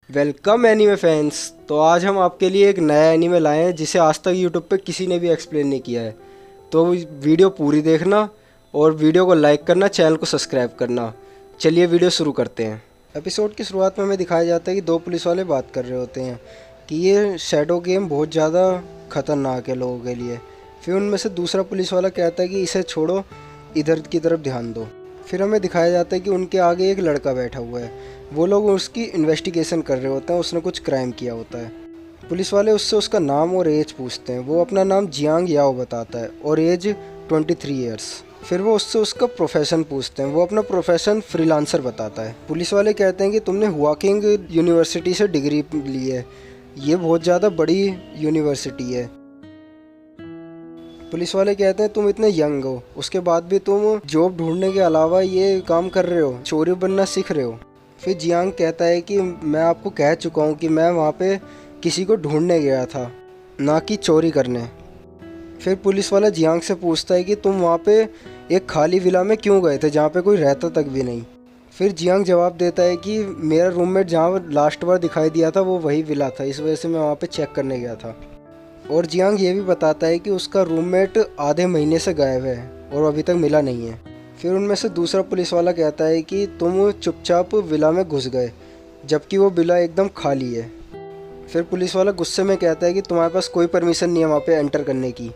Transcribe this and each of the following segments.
Welcome anime fans. तो आज हम आपके लिए एक नया एनीमे लाए हैं जिसे आज तक यूट्यूब पे किसी ने भी एक्सप्लेन नहीं किया है। तो वीडियो पूरी देखना और वीडियो को लाइक करना, चैनल को सब्सक्राइब करना। चलिए वीडियो शुरू करते हैं। एपिसोड की शुरुआत में हमें दिखाया जाता है कि दो पुलिस वाले बात कर रहे होते हैं कि ये शैडो गेम बहुत ज़्यादा ख़तरनाक है लोगों के लिए। फिर उनमें से दूसरा पुलिस वाला कहता है कि इसे छोड़ो, इधर की तरफ ध्यान दो। फिर हमें दिखाया जाता है कि उनके आगे एक लड़का बैठा हुआ है। वो लोग उसकी इन्वेस्टिगेशन कर रहे होते हैं, उसने कुछ क्राइम किया होता है। पुलिस वाले उससे उसका नाम और एज पूछते हैं। वो अपना नाम जियांग याओ बताता है और एज 23 ईयर्स। फिर वो उससे उसका प्रोफेशन पूछते हैं। वो अपना प्रोफेशन फ्रीलांसर बताता है। पुलिस वाले कहते हैं कि तुमने हुआकिंग यूनिवर्सिटी से डिग्री ली है, ये बहुत ज़्यादा बड़ी यूनिवर्सिटी है। पुलिस वाले कहते हैं तुम इतने यंग हो, उसके बाद भी तुम जॉब ढूंढने के अलावा ये काम कर रहे हो, चोरी बनना सीख रहे हो। फिर जियांग कहता है कि मैं आपको कह चुका हूँ कि मैं वहाँ पे किसी को ढूंढने गया था, ना कि चोरी करने। फिर पुलिस वाला जियांग से पूछता है कि तुम वहाँ पे एक खाली विला में क्यों गए थे जहाँ पे कोई रहता तक भी नहीं। फिर जियांग जवाब देता है कि मेरा रूममेट जहाँ लास्ट बार दिखाई दिया था वो वही विला था, इस वजह से मैं वहाँ पे चेक करने गया था। और जियांग ये भी बताता है कि उसका रूममेट आधे महीने से गायब है और अभी तक मिला नहीं है। फिर उनमें से दूसरा पुलिस वाला कहता है कि तुम चुपचाप विला में घुस गए जबकि वो विला एकदम खाली है। फिर पुलिस वाला गुस्से में कहता है कि तुम्हारे पास कोई परमिशन नहीं है वहाँ पे एंटर करने की।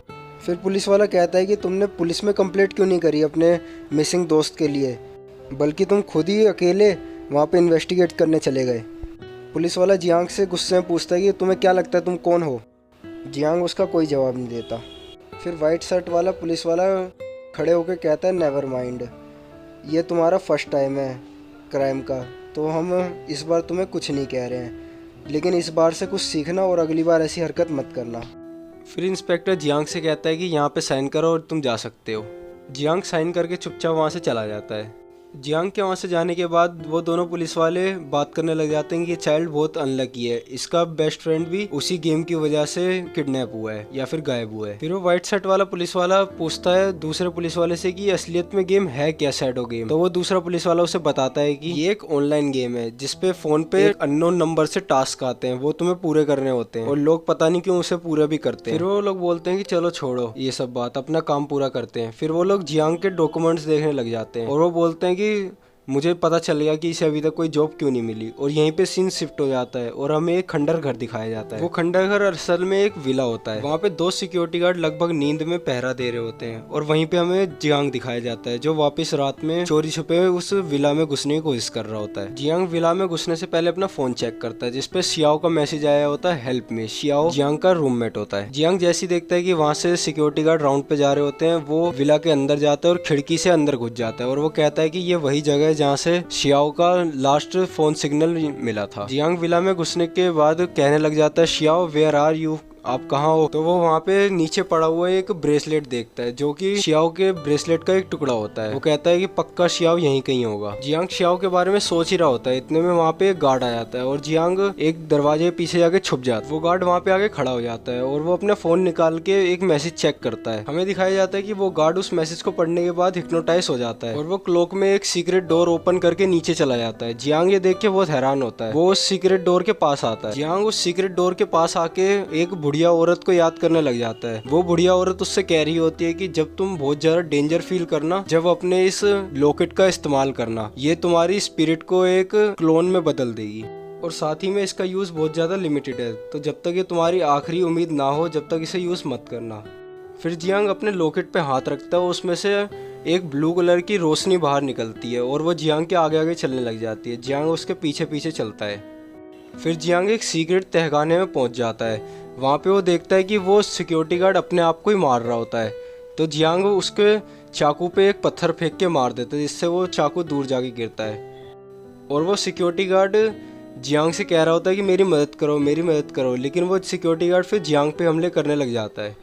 फिर पुलिस वाला कहता है कि तुमने पुलिस में कंप्लेंट क्यों नहीं करी अपने मिसिंग दोस्त के लिए, बल्कि तुम खुद ही अकेले वहाँ पे इन्वेस्टिगेट करने चले गए। पुलिस वाला जियांग से गुस्से में पूछता है कि तुम्हें क्या लगता है तुम कौन हो। जियांग उसका कोई जवाब नहीं देता। फिर वाइट शर्ट वाला पुलिस वाला खड़े होकर कहता है नेवर माइंड, ये तुम्हारा फर्स्ट टाइम है क्राइम का, तो हम इस बार तुम्हें कुछ नहीं कह रहे हैं, लेकिन इस बार से कुछ सीखना और अगली बार ऐसी हरकत मत करना। फिर इंस्पेक्टर जियांग से कहता है कि यहाँ पे साइन करो और तुम जा सकते हो। जियांग साइन करके चुपचाप वहाँ से चला जाता है। जियांग के वहाँ से जाने के बाद वो दोनों पुलिस वाले बात करने लग जाते हैं कि ये चाइल्ड बहुत अनलकी है, इसका बेस्ट फ्रेंड भी उसी गेम की वजह से किडनैप हुआ है या फिर गायब हुआ है। फिर वो व्हाइट शर्ट वाला पुलिस वाला पूछता है दूसरे पुलिस वाले से कि असलियत में गेम है क्या शैडो गेम। तो वो दूसरा पुलिस वाला उसे बताता है कि ये एक ऑनलाइन गेम है जिसपे फोन पे एक अननोन नंबर से टास्क आते हैं, वो तुम्हें पूरे करने होते हैं और लोग पता नहीं क्यों उसे पूरा भी करते हैं। फिर वो लोग बोलते हैं कि चलो छोड़ो ये सब बात, अपना काम पूरा करते हैं। फिर वो लोग जियांग के डॉक्यूमेंट्स देखने लग जाते हैं और वो बोलते हैं कि मुझे पता चल गया कि इसे अभी तक कोई जॉब क्यों नहीं मिली। और यहीं पे सीन शिफ्ट हो जाता है और हमें एक खंडर घर दिखाया जाता है। वो खंडर घर असल में एक विला होता है। वहाँ पे दो सिक्योरिटी गार्ड लगभग नींद में पहरा दे रहे होते हैं और वहीं पे हमें जियांग दिखाया जाता है जो वापस रात में चोरी छुपे उस विला में घुसने की कोशिश कर रहा होता है। जियांग विला में घुसने से पहले अपना फोन चेक करता है जिसपे शियाओ का मैसेज आया होता है हेल्प में। शियाओ जियांग का रूममेट होता है। जियांग जैसे देखता है कि वहाँ से सिक्योरिटी गार्ड राउंड पे जा रहे होते हैं, वो विला के अंदर जाता है और खिड़की से अंदर घुस जाता है और वो कहता है कि ये वही जगह है जहाँ से शियाओ का लास्ट फोन सिग्नल मिला था। जियांग विला में घुसने के बाद कहने लग जाता है शियाओ वेयर आर यू, आप कहाँ हो। तो वो वहाँ पे नीचे पड़ा हुआ एक ब्रेसलेट देखता है जो कि शियाओ के ब्रेसलेट का एक टुकड़ा होता है। वो कहता है कि पक्का शियाओ यहीं कहीं होगा। जियांग शियाओ के बारे में सोच ही रहा होता है, इतने में वहाँ पे एक गार्ड आ जाता है और जियांग एक दरवाजे के पीछे जाके छुप जाता है। वो गार्ड वहाँ पे आके खड़ा हो जाता है और वो अपना फोन निकाल के एक मैसेज चेक करता है। हमें दिखाया जाता है कि वो गार्ड उस मैसेज को पढ़ने के बाद हिप्नोटाइज हो जाता है और वो क्लॉक में एक सीक्रेट डोर ओपन करके नीचे चला जाता है। जियांग ये देख के बहुत हैरान होता है। वो उस सीक्रेट डोर के पास आता है। जियांग उस सीक्रेट डोर के पास आके एक बुढ़िया औरत को याद करने लग जाता है। वो बुढ़िया औरत उससे कह रही होती है कि जब तुम बहुत ज्यादा डेंजर फील करना, जब अपने इस लॉकेट का इस्तेमाल करना, ये तुम्हारी स्पिरिट को एक क्लोन में बदल देगी और साथ ही में इसका यूज बहुत ज्यादा लिमिटेड है, तो जब तक ये तुम्हारी आखिरी उम्मीद ना हो जब तक इसे यूज मत करना। फिर जियांग अपने लॉकेट पे हाथ रखता है, उसमें से एक ब्लू कलर की रोशनी बाहर निकलती है और वो जियांग के आगे आगे चलने लग जाती है। जियांग उसके पीछे पीछे चलता है। फिर जियांग एक सीक्रेट तहखाने में पहुंच जाता है। वहाँ पे वो देखता है कि वो सिक्योरिटी गार्ड अपने आप को ही मार रहा होता है। तो जियांग उसके चाकू पे एक पत्थर फेंक के मार देता है जिससे वो चाकू दूर जाके गिरता है। और वो सिक्योरिटी गार्ड जियांग से कह रहा होता है कि मेरी मदद करो मेरी मदद करो, लेकिन वो सिक्योरिटी गार्ड फिर जियांग पे हमले करने लग जाता है।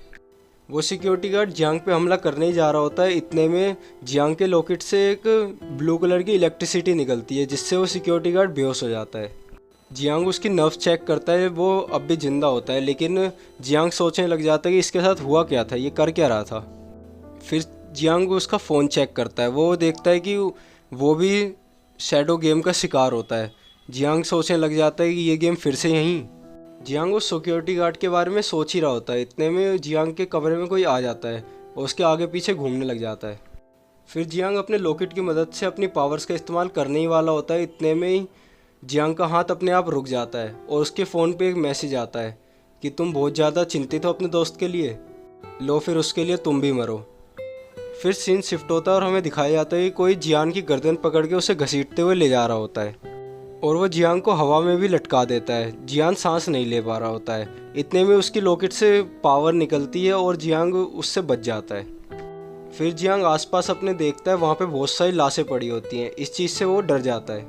वो सिक्योरिटी गार्ड जियांग पे हमला करने ही जा रहा होता है, इतने में जियांग के लॉकेट से एक ब्लू कलर की इलेक्ट्रिसिटी निकलती है जिससे वो सिक्योरिटी गार्ड बेहोश हो जाता है। जियांग उसकी नर्व चेक करता है, वो अब भी जिंदा होता है, लेकिन जियांग सोचने लग जाता है कि इसके साथ हुआ क्या था, ये कर क्या रहा था। फिर जियांग उसका फ़ोन चेक करता है। वो देखता है कि वो भी शैडो गेम का शिकार होता है जियांग सोचने लग जाता है कि ये गेम फिर से यहीं। जियांग उस सिक्योरिटी गार्ड के बारे में सोच ही रहा होता है, इतने में जियांग के कमरे में कोई आ जाता है और उसके आगे पीछे घूमने लग जाता है। फिर जियांग अपने लॉकेट की मदद से अपनी पावर्स का इस्तेमाल करने ही वाला होता है, इतने में ही जियांग का हाथ अपने आप रुक जाता है और उसके फ़ोन पे एक मैसेज आता है कि तुम बहुत ज़्यादा चिंतित हो अपने दोस्त के लिए, लो फिर उसके लिए तुम भी मरो। फिर सीन शिफ्ट होता है और हमें दिखाया जाता है कि कोई जियांग की गर्दन पकड़ के उसे घसीटते हुए ले जा रहा होता है और वो जियांग को हवा में भी लटका देता है। जियांग सांस नहीं ले पा रहा होता है, इतने में उसकी लॉकेट से पावर निकलती है और जियांग उससे बच जाता है। फिर जियांग आसपास अपने देखता है, वहाँ पे बहुत सारी लाशें पड़ी होती हैं, इस चीज़ से वो डर जाता है।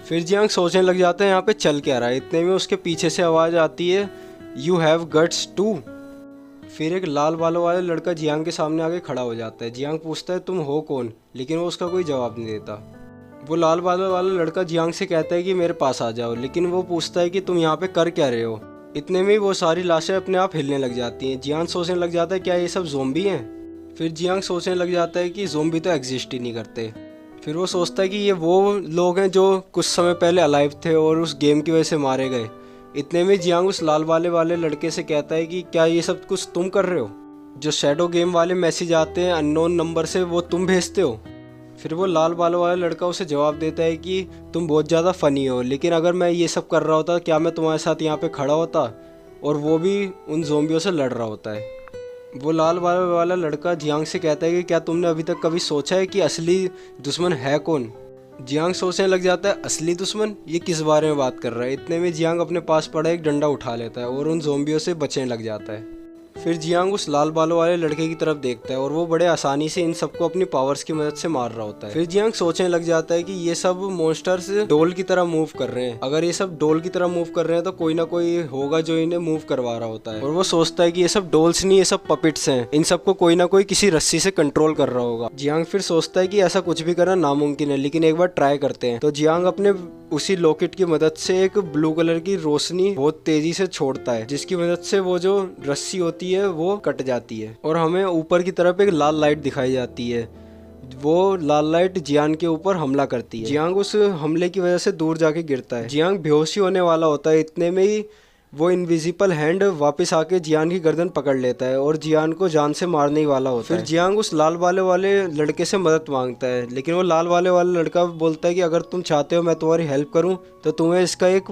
फिर जियांग सोचने लग जाता है यहाँ पे चल क्या रहा है, इतने में उसके पीछे से आवाज़ आती है, यू हैव गट्स टू। फिर एक लाल बालों वाला लड़का जियांग के सामने आके खड़ा हो जाता है। जियांग पूछता है तुम हो कौन, लेकिन वो उसका कोई जवाब नहीं देता। वो लाल बालों वाला लड़का जियांग से कहता है कि मेरे पास आ जाओ, लेकिन वो पूछता है कि तुम यहाँ पे कर क्या रहे हो। इतने में वो सारी लाशें अपने आप हिलने लग जाती हैं। जियांग सोचने लग जाता है क्या ये सब ज़ोंबी हैं। फिर जियांग सोचने लग जाता है कि ज़ोंबी तो एग्जिस्ट ही नहीं करते। फिर वो सोचता है कि ये वो लोग हैं जो कुछ समय पहले अलाइव थे और उस गेम की वजह से मारे गए। इतने में जियांग उस लाल वाले लड़के से कहता है कि क्या ये सब कुछ तुम कर रहे हो, जो शैडो गेम वाले मैसेज आते हैं अननोन नंबर से वो तुम भेजते हो। फिर वो लाल बालों वाला लड़का उसे जवाब देता है कि तुम बहुत ज़्यादा फ़नी हो, लेकिन अगर मैं ये सब कर रहा होता क्या मैं तुम्हारे साथ यहाँ पे खड़ा होता, और वो भी उन ज़ोंबियों से लड़ रहा होता है। वो लाल बालों वाला लड़का जियांग से कहता है कि क्या तुमने अभी तक कभी सोचा है कि असली दुश्मन है कौन। जियांग सोचने लग जाता है असली दुश्मन, ये किस बारे में बात कर रहा है। इतने में जियांग अपने पास पड़ा एक डंडा उठा लेता है और उन ज़ोंबियों से बचने लग जाता है। फिर जियांग उस लाल बालों वाले लड़के की तरफ देखता है और वो बड़े आसानी से इन सबको अपनी पावर्स की मदद से मार रहा होता है। फिर जियांग सोचने लग जाता है कि ये सब मॉन्स्टर्स डोल की तरह मूव कर रहे हैं, अगर ये सब डोल की तरह मूव कर रहे हैं तो कोई ना कोई होगा जो इन्हें मूव करवा रहा होता है। और वो सोचता है कि ये सब डोल्स नहीं, ये सब पपिट्स हैं, इन सबको कोई ना कोई किसी रस्सी से कंट्रोल कर रहा होगा। जियांग फिर सोचता है कि ऐसा कुछ भी करना नामुमकिन है, लेकिन एक बार ट्राई करते हैं। तो जियांग अपने उसी लॉकेट की मदद से एक ब्लू कलर की रोशनी बहुत तेजी से छोड़ता है, जिसकी मदद से वो जो रस्सी होती है वो कट जाती है और हमें ऊपर की तरफ एक लाल लाइट दिखाई जाती है। वो लाल लाइट जियांग के ऊपर हमला करती है। जियांग उस हमले की वजह से दूर जाके गिरता है। जियांग बेहोशी होने वाला होता है, इतने में ही वो इनविजिबल हैंड वापस आके जियांग की गर्दन पकड़ लेता है और जियांग को जान से मारने ही वाला होता है। फिर जियांग उस लाल वाले लड़के से मदद मांगता है, लेकिन वो लाल वाला लड़का बोलता है कि अगर तुम चाहते हो मैं तुम्हारी हेल्प करूं तो तुम्हें इसका एक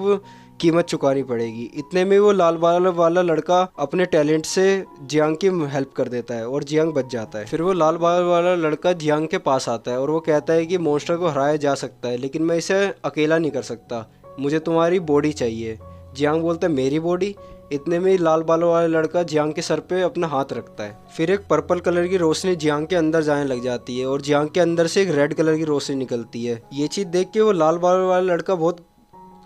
कीमत चुकानी पड़ेगी। इतने में वो लाल वाला लड़का अपने टैलेंट से जियांग की हेल्प कर देता है और जियांग बच जाता है। फिर वो लाल वाला लड़का जियांग के पास आता है और वो कहता है कि मॉन्स्टर को हराया जा सकता है, लेकिन मैं इसे अकेला नहीं कर सकता, मुझे तुम्हारी बॉडी चाहिए। जियांग बोलता है मेरी बॉडी। इतने में ही लाल बालों वाला लड़का जियांग के सर पे अपना हाथ रखता है। फिर एक पर्पल कलर की रोशनी जियांग के अंदर जाने लग जाती है और जियांग के अंदर से एक रेड कलर की रोशनी निकलती है। ये चीज़ देख के वो लाल बालों वाला लड़का बहुत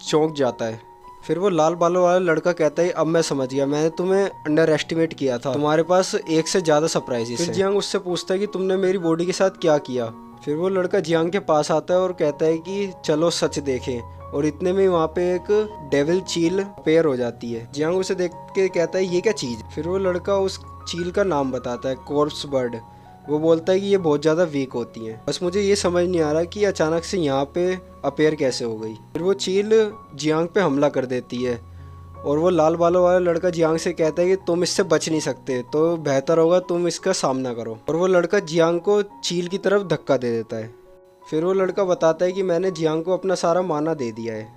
चौंक जाता है। फिर वो लाल बालों वाला लड़का कहता है अब मैं समझ गया, मैंने तुम्हें अंडर एस्टिमेट किया था, तुम्हारे पास एक से ज़्यादा सरप्राइजेस हैं। फिर जियांग उससे पूछता है कि तुमने मेरी बॉडी के साथ क्या किया। फिर वो लड़का जियांग के पास आता है और कहता है कि चलो सच देखें, और इतने में वहाँ पे एक डेविल चील पेयर हो जाती है। जियांग उसे देख के कहता है ये क्या चीज़। फिर वो लड़का उस चील का नाम बताता है, कॉर्प्स बर्ड। वो बोलता है कि ये बहुत ज़्यादा वीक होती हैं, बस मुझे ये समझ नहीं आ रहा कि अचानक से यहाँ पे अपेयर कैसे हो गई। फिर वो चील जियांग पे हमला कर देती है और वो लाल बालों वाला लड़का जियांग से कहता है कि तुम इससे बच नहीं सकते, तो बेहतर होगा तुम इसका सामना करो। और वो लड़का जियांग को चील की तरफ धक्का दे देता है। फिर वो लड़का बताता है कि मैंने जियांग को अपना सारा माना दे दिया है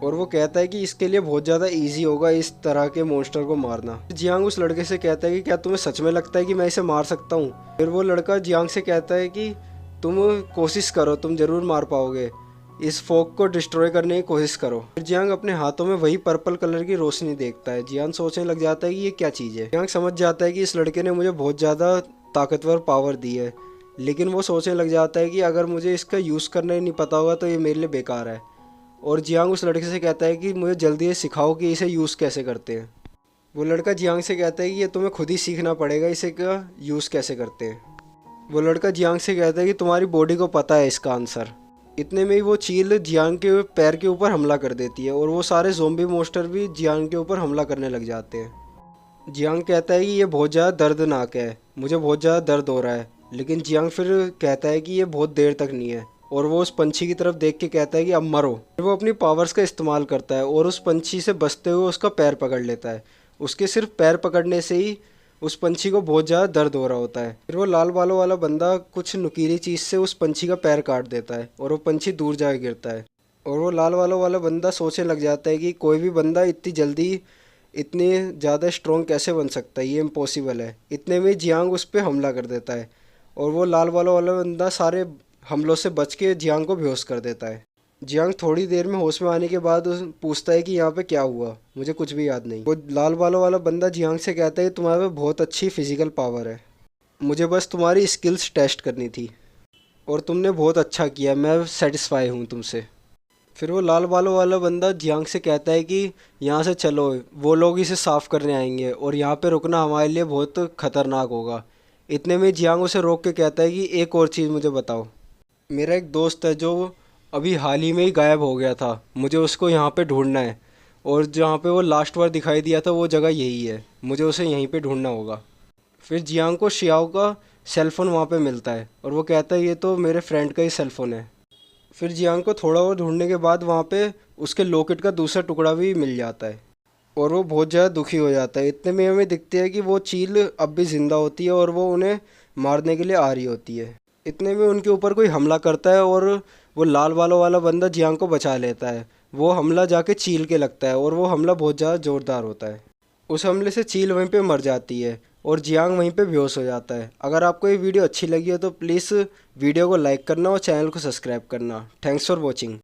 और वो कहता है कि इसके लिए बहुत ज़्यादा इजी होगा इस तरह के मॉन्स्टर को मारना। जियांग उस लड़के से कहता है कि क्या तुम्हें सच में लगता है कि मैं इसे मार सकता हूँ। फिर वो लड़का जियांग से कहता है कि तुम कोशिश करो, तुम ज़रूर मार पाओगे, इस फोक को डिस्ट्रॉय करने की कोशिश करो। फिर जियांग अपने हाथों में वही पर्पल कलर की रोशनी देखता है। जियांग सोचने लग जाता है कि ये क्या चीज़ है। जियांग समझ जाता है कि इस लड़के ने मुझे बहुत ज़्यादा ताकतवर पावर दी है, लेकिन वो सोचने लग जाता है कि अगर मुझे इसका यूज़ करना ही नहीं पता होगा तो ये मेरे लिए बेकार है। और जियांग उस लड़के से कहता है कि मुझे जल्दी ये सिखाओ कि इसे यूज़ कैसे करते हैं। वो लड़का जियांग से कहता है कि ये तुम्हें खुद ही सीखना पड़ेगा, इसे का यूज़ कैसे करते हैं। वो लड़का जियांग से कहता है कि तुम्हारी बॉडी को पता है इसका आंसर। इतने में ही वो चील जियांग के पैर के ऊपर हमला कर देती है और वो सारे ज़ोंबी मॉन्स्टर भी जियांग के ऊपर हमला करने लग जाते हैं। जियांग कहता है कि ये बहुत ज़्यादा दर्दनाक है, मुझे बहुत ज़्यादा दर्द हो रहा है, लेकिन जियांग फिर कहता है कि ये बहुत देर तक नहीं है, और वो उस पंछी की तरफ देख के कहता है कि अब मरो। फिर वो अपनी पावर्स का इस्तेमाल करता है और उस पंछी से बचते हुए उसका पैर पकड़ लेता है। उसके सिर्फ पैर पकड़ने से ही उस पंछी को बहुत ज़्यादा दर्द हो रहा होता है। फिर वो लाल बालों वाला बंदा कुछ नुकीली चीज़ से उस पंछी का पैर काट देता है और वो पंछी दूर जा गिरता है। और वो लाल बालों वाला बंदा सोचने लग जाता है कि कोई भी बंदा इतनी जल्दी इतनी ज़्यादा स्ट्रॉन्ग कैसे बन सकता है, ये इम्पॉसिबल है। इतने में जियांग उस पर हमला कर देता है और वो लाल बालों वाला बंदा सारे हमलों से बच के जियांग को बेहोश कर देता है। जियांग थोड़ी देर में होश में आने के बाद पूछता है कि यहाँ पे क्या हुआ, मुझे कुछ भी याद नहीं। वो लाल बालों वाला बंदा जियांग से कहता है कि तुम्हारे पे बहुत अच्छी फिजिकल पावर है, मुझे बस तुम्हारी स्किल्स टेस्ट करनी थी और तुमने बहुत अच्छा किया, मैं सेटिस्फाई हूँ तुमसे। फिर वो लाल बालों वाला बंदा जियांग से कहता है कि यहाँ से चलो, वो लोग इसे साफ़ करने आएंगे और यहाँ पे रुकना हमारे लिए बहुत ख़तरनाक होगा। इतने में जियांग उसे रोक के कहता है कि एक और चीज़ मुझे बताओ, मेरा एक दोस्त है जो अभी हाल ही में ही गायब हो गया था, मुझे उसको यहाँ पे ढूंढना है और जहाँ पे वो लास्ट बार दिखाई दिया था वो जगह यही है, मुझे उसे यहीं पे ढूंढना होगा। फिर जियांग को शियाओ का सेलफ़ोन वहाँ पे मिलता है और वो कहता है ये तो मेरे फ्रेंड का ही सेलफ़ोन है। फिर जियांग को थोड़ा और ढूंढने के बाद वहाँ पे उसके लॉकेट का दूसरा टुकड़ा भी मिल जाता है और वो बहुत ज़्यादा दुखी हो जाता है। इतने में हमें दिखती है कि वो चील अब भी ज़िंदा होती है और वो उन्हें मारने के लिए आ रही होती है। इतने में उनके ऊपर कोई हमला करता है और वो लाल बालों वाला बंदा जियांग को बचा लेता है। वो हमला जाके चील के लगता है और वो हमला बहुत ज़्यादा ज़ोरदार होता है। उस हमले से चील वहीं पे मर जाती है और जियांग वहीं पे बेहोश हो जाता है। अगर आपको ये वीडियो अच्छी लगी हो तो प्लीज़ वीडियो को लाइक करना और चैनल को सब्सक्राइब करना। Thanks for watching.